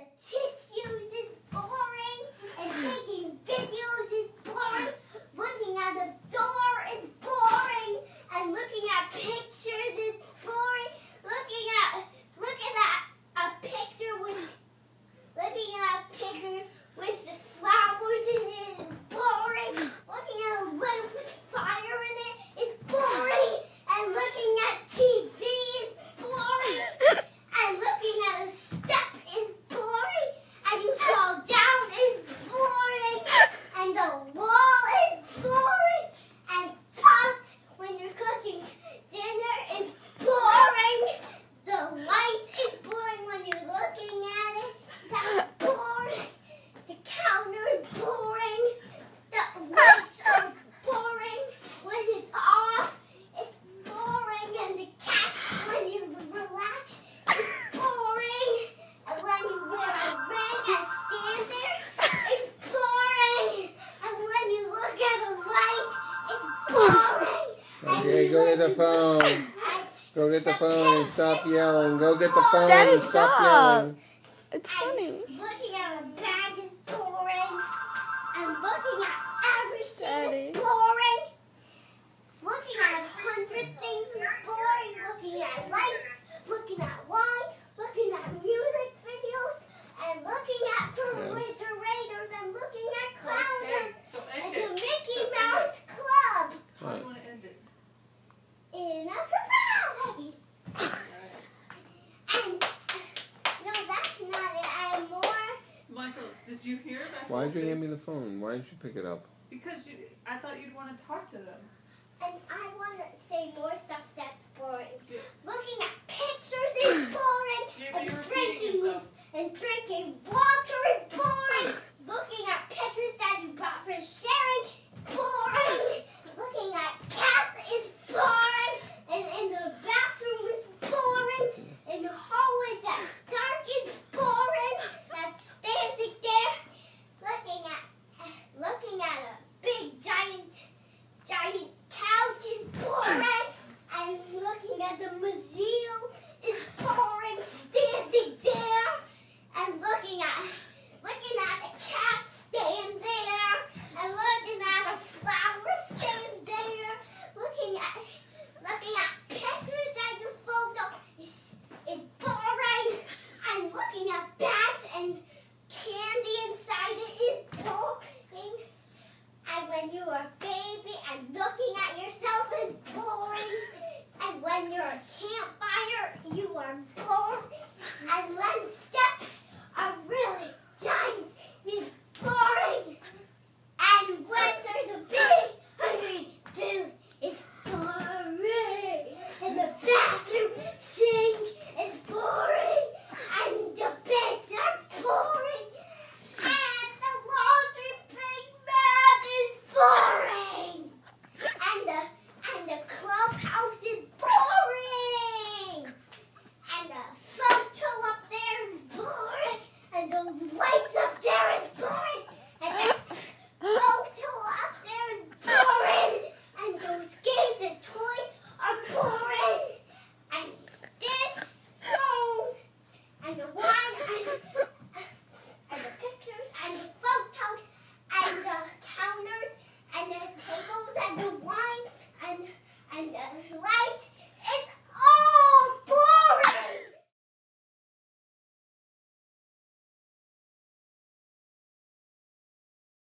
at tissues is boring, and taking videos is boring, looking at a door is boring, and looking at pictures is boring, looking at a picture with the flowers in it is boring, looking at a lamp with fire in it is boring, and looking at TV is boring, and looking at a step is boring, and you fall down is boring, and the wall is boring, and pots when you're cooking dinner is boring, the light is boring when you're looking at it, that's boring, the counter is boring, the lights are boring when it's off, it's boring, and the cat when you relax is boring, and when you wear a ring and stand there, it's boring, and when you look at a light, it's boring. Okay, go get the phone. Go get the phone and stop yelling. Go get the phone Daddy, and stop yelling. It's funny. Looking at a bag is boring, and looking at everything Daddy. is boring. Looking at 100 things is boring. Looking at lights, looking at wine, looking at music videos, and looking at refrigerators, and looking at clowns, Okay, so and end the it. Mickey So end Mouse Club How do you want to end it? in a surprise. Alright. And no, that's not it. I have more. Michael, did you hear that? Why'd you hand me the phone? Why didn't you pick it up? Because I thought you'd want to talk to them. And I want to say more stuff that's boring. Yeah. Looking at pictures is boring. You're repeating yourself. And drinking water is boring. Looking at pictures that you brought for sharing, boring. Looking at cats is boring. And in the bathroom is boring. In the hallway that's dark is boring. That's standing there. Looking at a big giant couch is boring, and looking at the museum is boring, standing there, and looking at a cat stand there, and looking at a flower stand there, looking at pictures that you photo is boring, and looking at bags and candy inside it is boring. And when you're a baby and looking at yourself is boring. And when you're a campfire, you are bored. And when